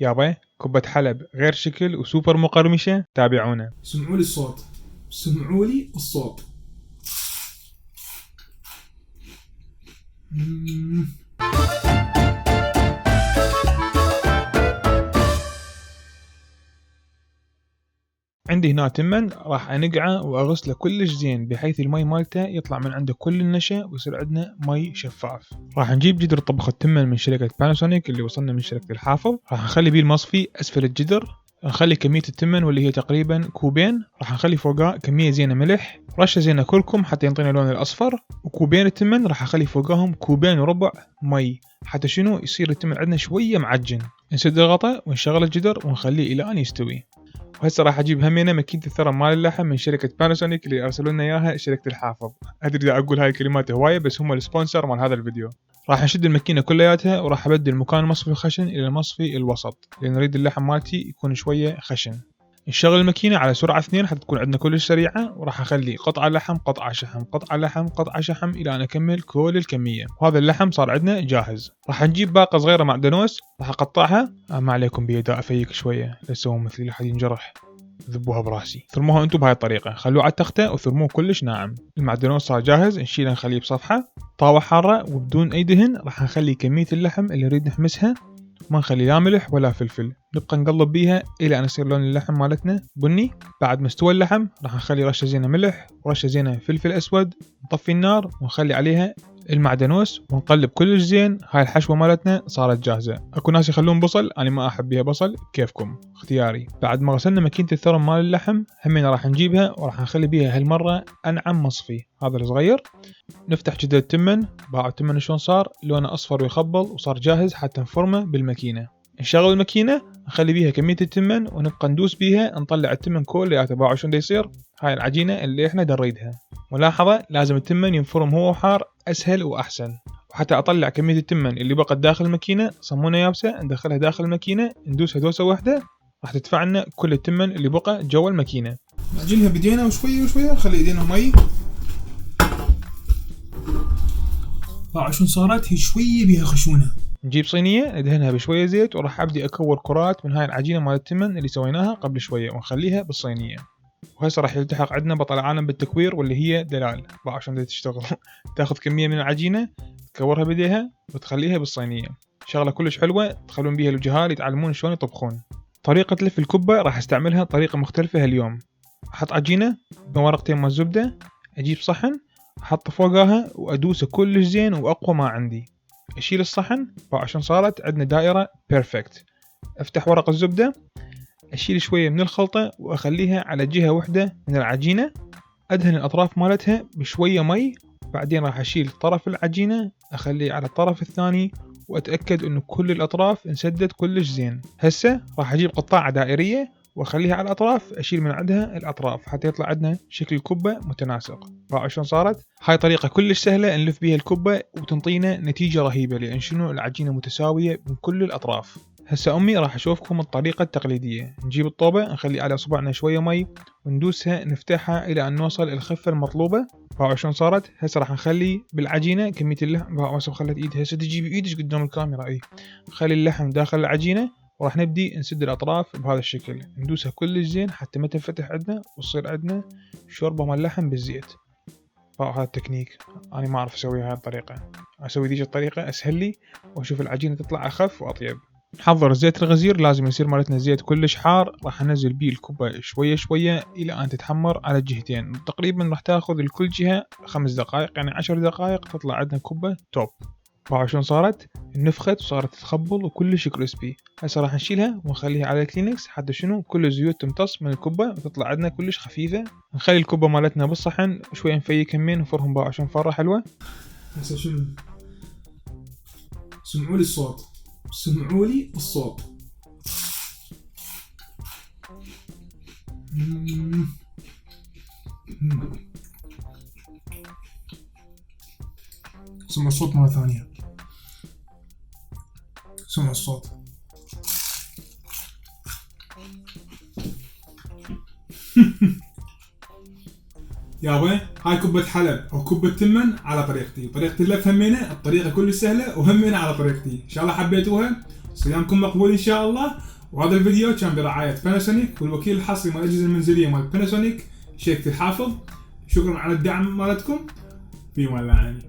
يابا كوبة حلب غير شكل وسوبر مقرمشة، تابعونا. سمعوا لي الصوت، سمعوا لي الصوت. عندي هنا تمن راح انقعه واغسله كلش زين بحيث المي مالته يطلع من عنده كل النشا ويصير عندنا مي شفاف. راح نجيب جدر طبخ التمن من شركة باناسونيك اللي وصلنا من شركة الحافظ، راح نخلي بيه المصفي اسفل الجدر، نخلي كمية التمن واللي هي تقريبا كوبين، راح نخلي فوقها كمية زينة ملح، رشة زينة كركم حتى ينطينا اللون الاصفر، وكوبين التمن راح اخلي فوقهم كوبين وربع مي حتى شنو يصير التمن عندنا شوية معجن. نسد الغطاء ونشغل الجدر ونخليه الى ان يستوي. وهسه راح اجيب همينه ماكينه الثرم مال اللحم من شركه باناسونيك اللي ارسلوا لنا اياها شركه الحافظ. ادري اذا اقول هاي الكلمات هوايه بس هم السبونسر مال هذا الفيديو. راح نشد الماكينه كلياتها وراح ابدل مكان المصفي الخشن الى المصفي الوسط لان نريد اللحم مالتي يكون شويه خشن. نشغل الماكينه على سرعه 2 حتى تكون عندنا كلش سريعه، وراح اخلي قطعه لحم قطعه شحم قطعه لحم قطعه شحم الى ان اكمل كل الكميه، وهذا اللحم صار عندنا جاهز. راح نجيب باقه صغيره معدنوس راح اقطعها، ما عليكم بيدا افيك شويه لا تسوون مثلي لحد ينجرح، ذبوها براسي. ثرموها انتم بهاي الطريقه، خلوه على التخته وثرموه كلش ناعم. المعدنوس صار جاهز، نشيله نخليه بصفحه طاوه حاره وبدون اي دهن. راح نخلي كميه اللحم اللي نريد نحمسها، ما نخلي لا ملح ولا فلفل، نبقى نقلب بيها الى ان يصير لون اللحم مالتنا بني. بعد ما استوى اللحم راح نخلي رشه زينه ملح ورشه زينه فلفل اسود، نطفي النار ونخلي عليها المعدنوس ونقلب كلش زين. هاي الحشوه مالتنا صارت جاهزه. اكو ناس يخلون بصل، انا ما احب بيها بصل، كيفكم اختياري. بعد ما غسلنا ماكينه الثرم مال اللحم همينا راح نجيبها وراح نخلي بيها هالمره انعم مصفي هذا الصغير. نفتح جدر التمن، باع التمن شلون صار لونه اصفر ويخبل وصار جاهز حتى نفرمه بالماكينه. نشغل الماكينه نخلي بيها كميه التمن ونبقى ندوس بيها نطلع التمن كلياته. باعوا شلون يصير هاي العجينه اللي احنا نريدها. ملاحظه لازم التمن ينفرم هو حار اسهل واحسن. وحتى اطلع كميه التمن اللي بقت داخل الماكينه صمونه يابسه ندخلها داخل الماكينه ندوسها دوسه واحده راح تدفع لنا كل التمن اللي بقى جوا الماكينه. نعجنها بدينا وشويه وشويه نخلي ايدينا مي. باعوا شلون صارت هي شويه بيها خشونه. نجيب صينيه ندهنها بشويه زيت وراح ابدي اكور كرات من هاي العجينه مال التمن اللي سويناها قبل شويه ونخليها بالصينيه. وهسه راح يلتحق عندنا بطل عالم بالتكوير واللي هي دلال. باع عشان تشتغل تاخذ كميه من العجينه تكورها بديها وتخليها بالصينيه. شغله كلش حلوه تخلون بيها الجهال يتعلمون شلون يطبخون. طريقه لف الكبه راح استعملها طريقه مختلفه هاليوم. احط عجينه بورقتين من الزبده، اجيب صحن احط فوقها وادوسه كلش زين واقوى ما عندي. اشيل الصحن عشان صارت عندنا دائره بيرفكت. افتح ورق الزبده، اشيل شويه من الخلطه واخليها على جهه واحده من العجينه، ادهن الاطراف مالتها بشويه مي. بعدين راح اشيل طرف العجينه اخليه على الطرف الثاني واتاكد انه كل الاطراف انسدت كلش زين. هسه راح اجيب قطاعه دائريه واخليها على الاطراف، اشيل من عندها الاطراف حتى يطلع عندنا شكل الكبه متناسق. شلون صارت هاي طريقه كلش سهله نلف بيها الكبه وتنطينا نتيجه رهيبه لان شنو العجينه متساويه من كل الاطراف. هسه امي راح اشوفكم الطريقه التقليديه. نجيب الطوبه نخلي على صبعنا شويه مي وندوسها نفتحها الى ان نوصل الخفه المطلوبه. شلون صارت هسه راح نخلي بالعجينه كميه اللحم. هسه خلت ايدها هسه تجيب ايدك قدام الكاميرا. اي خلي اللحم داخل العجينه وراح نبدي نسد الاطراف بهذا الشكل، ندوسها كلش زين حتى ما تنفتح عندنا وتصير عندنا شوربه مال اللحم بالزيت. هذا التكنيك انا ما اعرف اسويها هاي الطريقه، اسوي ذيك الطريقه اسهل لي واشوف العجينه تطلع اخف واطيب. نحضر زيت الغزير، لازم يصير مالتنا الزيت كلش حار. راح انزل بيه الكبه شويه شويه الى ان تتحمر على الجهتين. تقريبا راح تاخذ لكل جهه 5 دقائق، يعني 10 دقائق تطلع عندنا كبه توب. شلون صارت نفخت وصارت تخبل وكلش كريسبي. هسه راح نشيلها ونخليها على الكلينكس حتى شنو كل الزيوت تمتص من الكبه وتطلع عندنا كلش خفيفه. نخلي الكبه مالتنا بالصحن شويه نفيك همين نفرهم عشان فرة حلوه. هسه شنو سمعوا لي الصوت، سمعوا لي الصوت. سمع الصوت مرة ثانية، سمع الصوت. يابا هاي كبة حلب او كبة تمن على طريقتي. طريقة اللف همينة الطريقة كلش سهلة وهمينة على طريقتي. ان شاء الله حبيتوها. صيامكم مقبول إن شاء الله. وهذا الفيديو كان برعاية باناسونيك والوكيل الحصري مال الأجهزة المنزلية مال باناسونيك شركة الحافظ. شكرا على الدعم مالتكم. في مال